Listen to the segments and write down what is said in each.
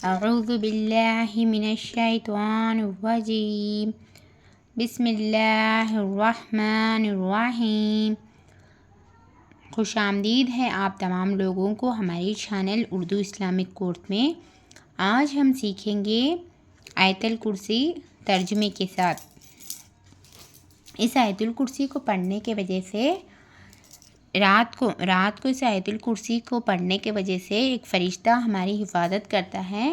اعوذ باللہ من الشیطان الرجیم بسم اللہ الرحمن الرحیم۔ خوش آمدید ہے آپ تمام لوگوں کو ہماری چینل اردو اسلامک کورس میں۔ آج ہم سیکھیں گے آیت الکرسی ترجمے کے ساتھ۔ اس آیت الکرسی کو پڑھنے کی وجہ سے رات کو اس آیت الکرسی کو پڑھنے کی وجہ سے ایک فرشتہ ہماری حفاظت کرتا ہے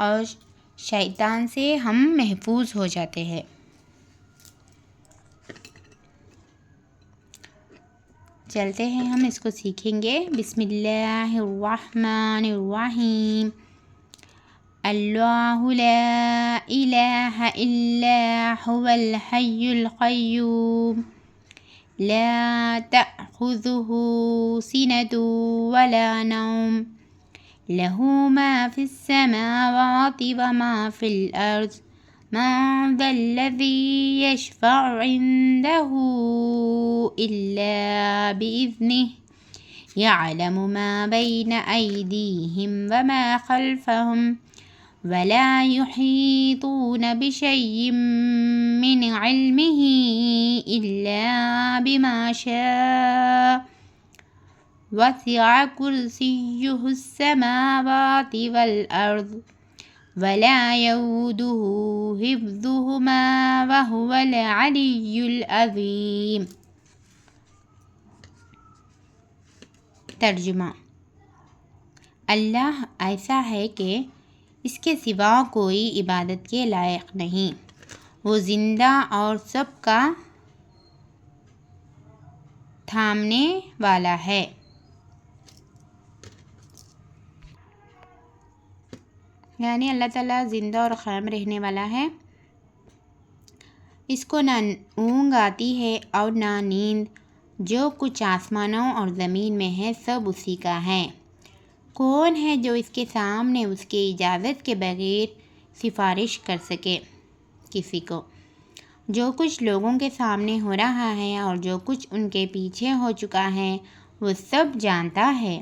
اور شیطان سے ہم محفوظ ہو جاتے ہیں۔ چلتے ہیں، ہم اس کو سیکھیں گے۔ بسم اللہ الرحمن الرحیم۔ اللہ لا الہ الا هو الحی القیوم لا تأخذه سنة ولا نوم له ما في السماوات وما في الأرض من ذا الذي يشفع عنده إلا بإذنه يعلم ما بين أيديهم وما خلفهم ولا يحيطون بشيء من علمه إلا بما شاء وسع كرسيه السماوات والأرض ولا يؤوده حفظهما وهو العلي العظيم۔ ترجمہ: اللہ ایسا ہے کہ اس کے سوا کوئی عبادت کے لائق نہیں، وہ زندہ اور سب کا تھامنے والا ہے۔ یعنی اللہ تعالیٰ زندہ اور قائم رہنے والا ہے، اس کو نہ اونگ آتی ہے اور نہ نیند، جو کچھ آسمانوں اور زمین میں ہے سب اسی کا ہے۔ کون ہے جو اس کے سامنے اس کی اجازت کے بغیر سفارش کر سکے کسی کو؟ جو کچھ لوگوں کے سامنے ہو رہا ہے اور جو کچھ ان کے پیچھے ہو چکا ہے وہ سب جانتا ہے،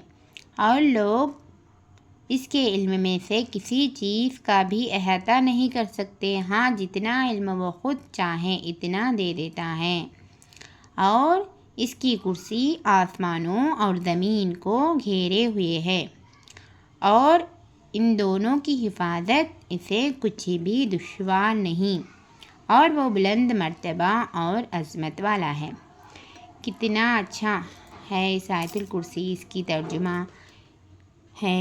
اور لوگ اس کے علم میں سے کسی چیز کا بھی احاطہ نہیں کر سکتے۔ ہاں، جتنا علم وہ خود چاہے اتنا دے دیتا ہے، اور اس کی کرسی آسمانوں اور زمین کو گھیرے ہوئے ہے، اور ان دونوں کی حفاظت اسے کچھ بھی دشوار نہیں، اور وہ بلند مرتبہ اور عظمت والا ہے۔ کتنا اچھا ہے اس آیت الکرسی، اس کی ترجمہ ہے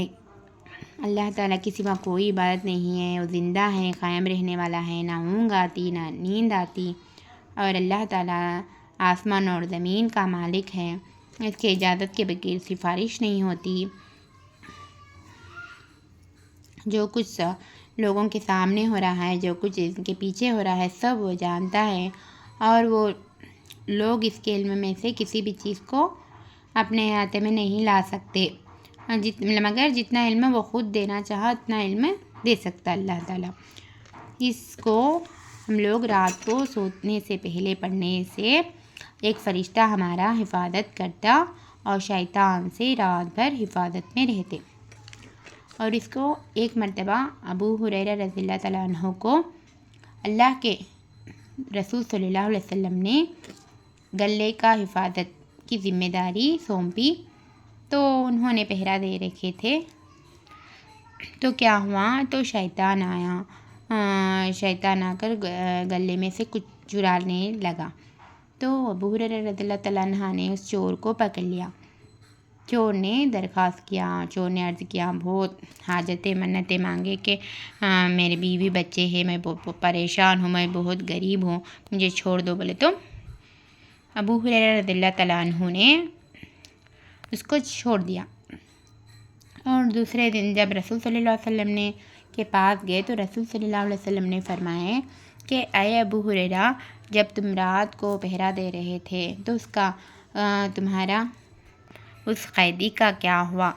اللہ تعالیٰ کے سوا کوئی عبادت نہیں ہے، وہ زندہ ہے، قائم رہنے والا ہے، نہ اونگ آتی نہ نیند آتی، اور اللہ تعالیٰ آسمان اور زمین کا مالک ہے، اس کے اجازت کے بغیر سفارش نہیں ہوتی۔ جو کچھ لوگوں کے سامنے ہو رہا ہے، جو کچھ ان کے پیچھے ہو رہا ہے سب وہ جانتا ہے، اور وہ لوگ اس کے علم میں سے کسی بھی چیز کو اپنے احاطے میں نہیں لا سکتے، مگر جتنا علم وہ خود دینا چاہا اتنا علم دے سکتا اللہ تعالیٰ۔ اس کو ہم لوگ رات کو سونے سے پہلے پڑھنے سے ایک فرشتہ ہمارا حفاظت کرتا اور شیطان سے رات بھر حفاظت میں رہتے۔ اور اس کو ایک مرتبہ ابو ہریرہ رضی اللہ تعالیٰ عنہ کو اللہ کے رسول صلی اللہ علیہ وسلم نے گلے کا حفاظت کی ذمہ داری سونپی، تو انہوں نے پہرا دے رکھے تھے، تو کیا ہوا، تو شیطان آ کر گلے میں سے کچھ چرانے لگا، تو ابو ہریرہ رضی اللہ تعالیٰ عنہ نے اس چور کو پکڑ لیا۔ چور نے درخواست کیا، چور نے عرض کیا، بہت حاجتیں منتیں مانگے کہ میرے بیوی بچے ہیں، میں پریشان ہوں، میں بہت غریب ہوں، مجھے چھوڑ دو بولے، تو ابو ہریرہ رضی اللہ تعالیٰ عنہ نے اس کو چھوڑ دیا۔ اور دوسرے دن جب رسول صلی اللہ علیہ وسلم نے کے پاس گئے تو رسول صلی اللہ علیہ وسلم نے فرمایا کہ اے ابو ہریرہ، جب تم رات کو پہرا دے رہے تھے تو تمہارا اس قیدی کا کیا ہوا،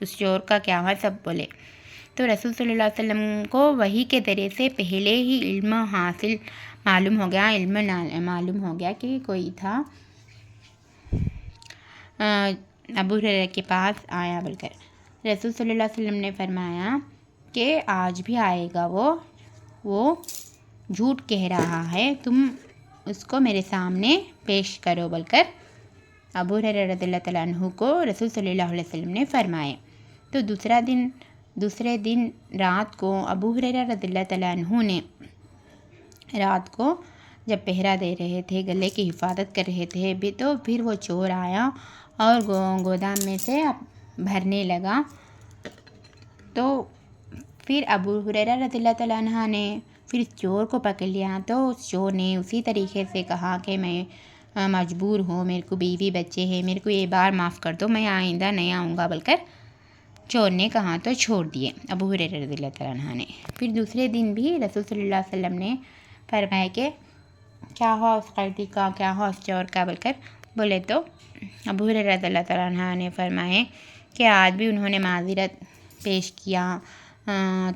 اس چور کا کیا ہوا؟ سب بولے، تو رسول صلی اللہ علیہ وسلم کو وحی کے ذریعے سے پہلے ہی علم معلوم ہو گیا کہ کوئی تھا ابو ہریرہ کے پاس آیا بول کر۔ رسول صلی اللہ علیہ وسلم نے فرمایا کہ آج بھی آئے گا وہ جھوٹ کہہ رہا ہے، تم اس کو میرے سامنے پیش کرو بول کر ابو ہریرہ رضی اللہ تعالیٰ عنہ کو رسول صلی اللہ علیہ وسلم نے فرمائے۔ تو دوسرے دن رات کو ابو ہریرہ رضی اللہ تعالیٰ عنہ نے رات کو جب پہرا دے رہے تھے، گلے کی حفاظت کر رہے تھے بھی، تو پھر وہ چور آیا اور گودام میں سے بھرنے لگا۔ تو پھر ابو ہریرہ رضی اللہ تعالیٰ عنہ نے پھر چور کو پکڑ لیا، تو اس چور نے اسی طریقے سے کہا کہ میں مجبور ہوں، میرے کو بیوی بچے ہیں، میرے کو یہ بار معاف کر دو، میں آئندہ نہیں آؤں گا بول کر چور نے کہا تو چھوڑ دیے ابو ہریرہ رضی اللہ تعالیٰ عنہ نے۔ پھر دوسرے دن بھی رسول صلی اللہ علیہ وسلم نے فرمایا کہ کیا ہوا اس قیدی کا، کیا ہوا اس چور کا بول کر بولے، تو ابو ہریرہ رضی اللہ تعالیٰ عنہ نے فرمائے کہ آج بھی انہوں نے معذرت پیش کیا،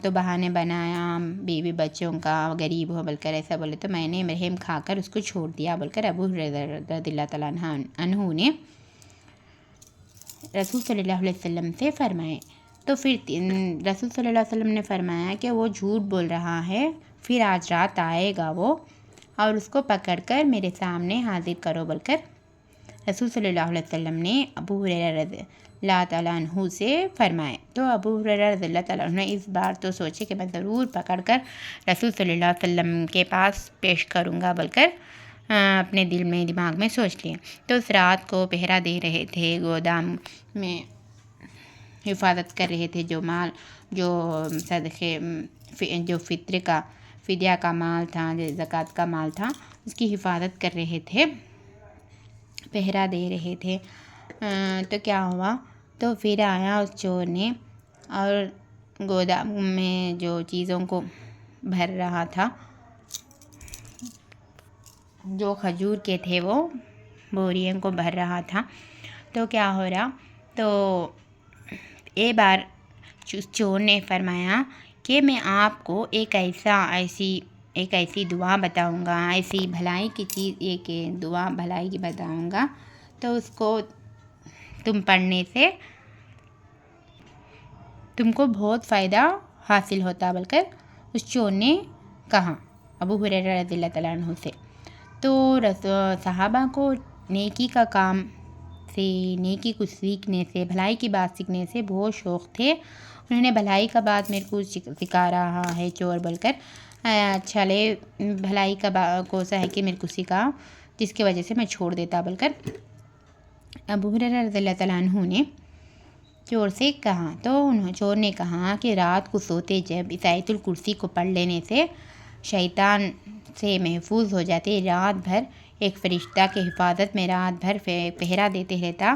تو بہانے بنایا بیوی بچوں کا، غریب ہو بول کر ایسا بولے، تو میں نے رحم کھا کر اس کو چھوڑ دیا بول کر ابو ہریرہ رضی اللہ تعالیٰ عنہ نے رسول صلی اللہ علیہ وسلم سے فرمائے۔ تو پھر رسول صلی اللہ علیہ وسلم نے فرمایا کہ وہ جھوٹ بول رہا ہے، پھر آج رات آئے گا وہ، اور اس کو پکڑ کر میرے سامنے حاضر کرو بول کر رسول صلی اللہ علیہ وسلم نے ابو ہریرہ رضی اللہ تعالیٰ عنہ سے فرمائے۔ تو ابو ہریرہ رضی اللہ تعالیٰ عنہ نے اس بار تو سوچے کہ میں ضرور پکڑ کر رسول صلی اللہ علیہ وسلم کے پاس پیش کروں گا بول کر اپنے دماغ میں سوچ لیے۔ تو اس رات کو پہرا دے رہے تھے، گودام میں حفاظت کر رہے تھے، جو صدقے جو فدیہ کا مال تھا، جو زکوٰۃ کا مال تھا، اس کی حفاظت کر رہے تھے، پہرا دے رہے تھے۔ تو کیا ہوا، تو پھر آیا اس چور نے اور گودام میں جو چیزوں کو بھر رہا تھا، جو کھجور کے تھے وہ بوریوں کو بھر رہا تھا۔ تو کیا ہو رہا، تو ایک بار چور نے فرمایا کہ میں آپ کو ایک ایسی دعا بتاؤں گا، ایسی بھلائی کی چیز، ایک دعا بھلائی کی بتاؤں گا، تو اس کو تم پڑھنے سے تم کو بہت فائدہ حاصل ہوتا بول کر اس چور نے کہا ابو ہریرہ رضی اللہ تعالیٰ عنہ سے۔ تو صحابہ کو نیکی کا کام سے، نیکی کو سیکھنے سے، بھلائی کی بات سیکھنے سے بہت شوق تھے۔ انہوں نے بھلائی کا بات میرے کو سکھا رہا ہے چور بول کر، اچھا لے بھلائی کا کوسا ہے کہ میرے کو سکھا، جس کی وجہ سے میں چھوڑ دیتا بول کر ابو ہریرہ رضی اللہ تعالیٰ عنہ نے چور سے کہا۔ تو چور نے کہا کہ رات کو سوتے جب اس آیت الکرسی کو پڑھ لینے سے شیطان سے محفوظ ہو جاتے، رات بھر ایک فرشتہ کے حفاظت میں رات بھر پہرا دیتے رہتا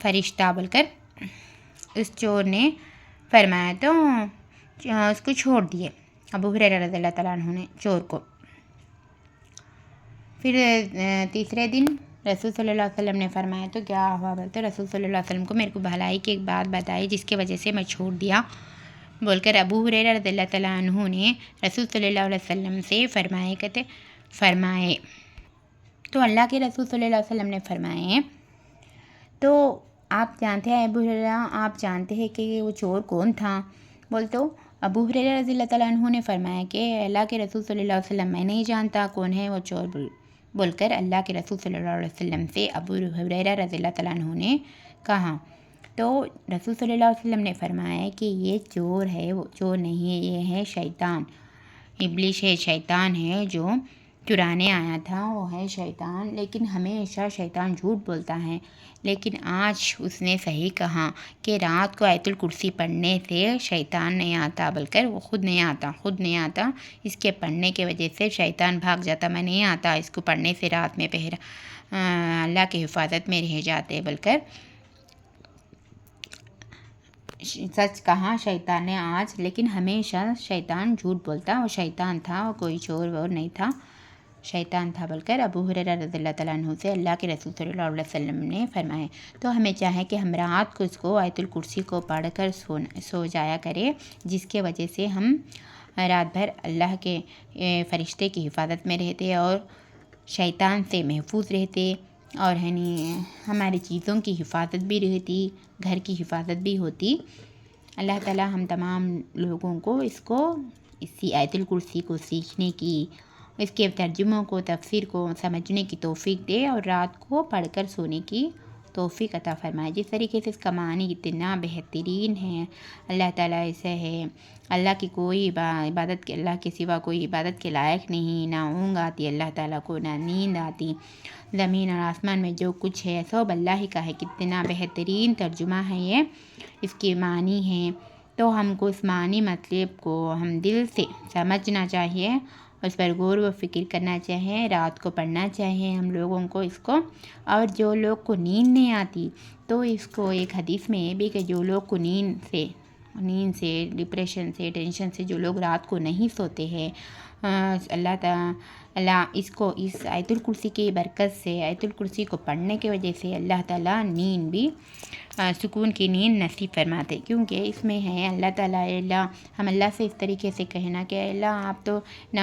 فرشتہ بول کر اس چور نے فرمایا۔ تو اس کو چھوڑ دیے ابو ہریرہ رضی اللہ تعالیٰ عنہ نے چور کو۔ پھر تیسرے دن رسول صلی اللہ علیہ وسلم نے فرمایا، تو کیا ہوا بولتے، رسول صلی اللہ علیہ وسلم کو میرے کو بھلائی کی ایک بات بتائی جس کی وجہ سے میں چھوڑ دیا بول کر ابو ہریرہ رضی اللہ تعالیٰ عنہ نے رسول صلی اللہ علیہ وسلم سے فرمائے۔ تو اللہ کے رسول صلی اللہ علیہ وسلم نے فرمائے، تو آپ جانتے ہیں ابو ہریرہ، آپ جانتے ہیں کہ وہ چور کون تھا؟ بولتے ابو ہریرہ رضی اللہ تعالیٰ عنہ نے فرمایا کہ اللہ کے رسول صلی اللہ علیہ وسلم میں نہیں جانتا کون ہے وہ چور بول کر اللہ کے رسول صلی اللہ علیہ وسلم سے ابو ہریرہ رضی اللہ تعالیٰ عنہ نے کہا۔ تو رسول صلی اللہ علیہ وسلم نے فرمایا کہ یہ چور ہے، وہ چور نہیں ہے، یہ ہے شیطان، ابلیس ہے، شیطان ہے جو چرانے آیا تھا، وہ ہے شیطان۔ لیکن ہمیشہ شیطان جھوٹ بولتا ہے، لیکن آج اس نے صحیح کہا کہ رات کو آیت الکرسی پڑھنے سے شیطان نہیں آتا بول کر، وہ خود نہیں آتا، اس کے پڑھنے کی وجہ سے شیطان بھاگ جاتا، میں نہیں آتا، اس کو پڑھنے سے رات میں اللہ کی حفاظت میں رہ جاتے بول کر سچ کہا شیطان نے آج۔ لیکن ہمیشہ شیطان جھوٹ بولتا، وہ شیطان تھا، وہ کوئی چور وور نہیں تھا، شیطان تھا بول کر ابو ہریرہ رضی اللہ تعالیٰ عنہ سے اللہ کے رسول صلی اللہ علیہ وسلم نے فرمائے۔ تو ہمیں چاہے کہ ہم رات کو اس کو آیت الکرسی کو پڑھ کر سو جایا کرے، جس کے وجہ سے ہم رات بھر اللہ کے فرشتے کی حفاظت میں رہتے اور شیطان سے محفوظ رہتے، اور ہماری چیزوں کی حفاظت بھی رہتی، گھر کی حفاظت بھی ہوتی۔ اللہ تعالی ہم تمام لوگوں کو اسی آیت الکرسی کو سیکھنے کی، اس کے ترجموں کو، تفسیر کو سمجھنے کی توفیق دے اور رات کو پڑھ کر سونے کی توفیق عطا فرمائے۔ جس طریقے سے اس کا معنی اتنا بہترین ہے، اللہ تعالیٰ ایسا ہے، اللہ کی کوئی عبادت کے اللہ کے سوا کوئی عبادت کے لائق نہیں، نہ اونگ آتی اللہ تعالیٰ کو، نہ نیند آتی، زمین اور آسمان میں جو کچھ ہے سب اللہ ہی کا ہے۔ کتنا بہترین ترجمہ ہے یہ، اس کے معنی ہیں، تو ہم کو اس معنی مطلب کو ہم دل سے سمجھنا چاہیے، اس پر غور و فکر کرنا چاہیے، رات کو پڑھنا چاہیے ہم لوگوں کو اس کو۔ اور جو لوگ کو نیند نہیں آتی تو اس کو ایک حدیث میں یہ بھی کہ جو لوگ کو نیند سے ڈپریشن سے ٹینشن سے جو لوگ رات کو نہیں سوتے ہیں، اللہ اس آیت الکرسی کی برکت سے، آیت الکرسی کو پڑھنے کی وجہ سے اللہ تعالیٰ نیند بھی سکون کی نیند نصیب فرماتے، کیونکہ اس میں ہے اللہ تعالیٰ ہم اللہ سے اس طریقے سے کہنا کہ اللہ آپ تو نہ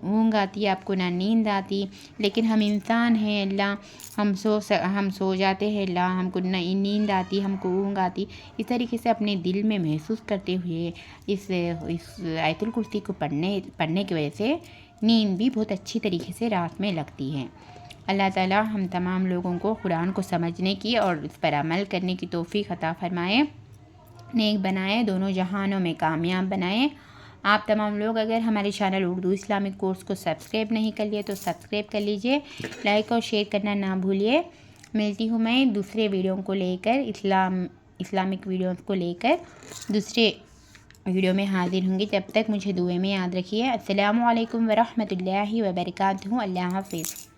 اونگ آتی آپ کو، نہ نیند آتی، لیکن ہم انسان ہیں اللہ، ہم سو جاتے ہیں اللہ، ہم کو نہ نیند آتی، ہم کو اونگ آتی، اس طریقے سے اپنے دل میں محسوس کرتے ہوئے اس آیت الکرسی کو پڑھنے کی وجہ سے نیند بھی بہت اچھی طریقے سے رات میں لگتی ہے۔ اللہ تعالیٰ ہم تمام لوگوں کو قرآن کو سمجھنے کی اور اس پر عمل کرنے کی توفیق عطا فرمائے، نیک بنائے، دونوں جہانوں میں کامیاب بنائے۔ آپ تمام لوگ اگر ہمارے چینل اردو اسلامک کورس کو سبسکرائب نہیں کر لیے تو سبسکرائب کر لیجئے، لائک اور شیئر کرنا نہ بھولیے۔ ملتی ہوں میں دوسرے ویڈیو کو لے کر، اسلامک ویڈیوز کو لے کر دوسرے ویڈیو میں حاضر ہوں گی، جب تک مجھے دعائیں میں یاد رکھیے۔ السلام علیکم ورحمۃ اللہ وبرکاتہ۔ اللہ حافظ۔